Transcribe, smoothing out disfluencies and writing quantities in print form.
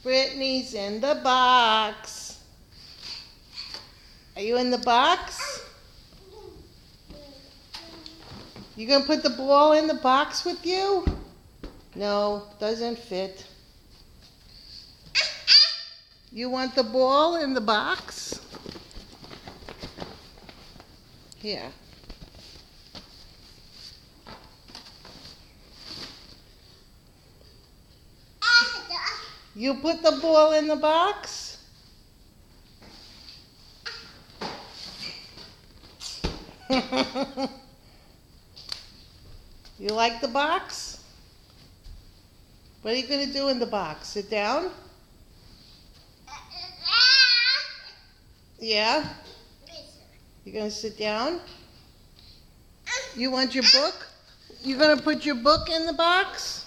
Brittany's in the box. Are you in the box? You gonna put the ball in the box with you? No, doesn't fit. You want the ball in the box? Here. You put the ball in the box? You like the box? What are you going to do in the box? Sit down? Yeah? You're going to sit down? You want your book? You going to put your book in the box?